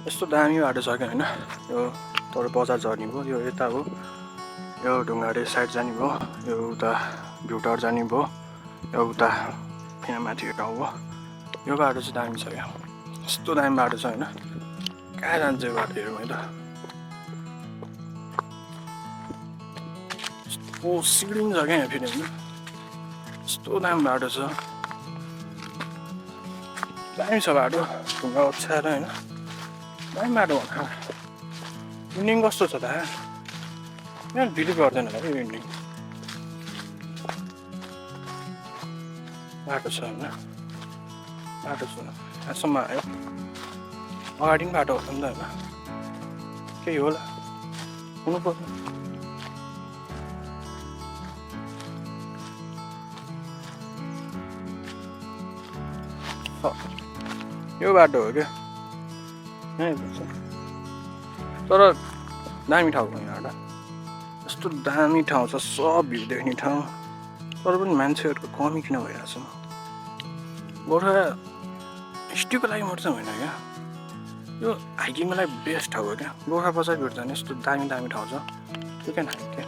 यस्तो दामी बाटो छ क्या होइन यो तर बजार झर्ने भयो यो यता हो यो ढुङ्गारे साइड जाने भयो यो उता भ्यू टावर जाने भयो यो उता यहाँ माथि गाउँ हो यो बाटो चाहिँ दामी छ क्या यस्तो दामी बाटो छ होइन कहाँ जान्छ यो बाटो हेरौँ है त यस्तो सिडिङ छ क्या यहाँ फेरि होइन यस्तो दामी बाटो छ दामी छ बाटो ढुङ्गा ओछ्याएर होइन दामी बाटो भन इन्डिङ कस्तो छ त यहाँ भिडियो गर्दैन होला है इन्डिङ बाटो छ होइन बाटो छ यहाँसम्म आयो अगाडि पनि बाटो होला नि त होइन केही होला हुनु पर्ने यो बाटो हो क्या तर दामी ठाउँ हो यहाँ यस्तो दामी ठाउँ छ सब भ्यू देख्ने ठाउँ तर पनि मान्छेहरूको कमी किन भइरहेछ गोर्खा हिस्ट्रीको लागि मात्रै होइन क्या यो हाइकिङको लागि बेस्ट ठाउँ हो क्या गोर्खा बजार भेट जाने यस्तो दामी दामी ठाउँ छ यु क्यान हाइक क्या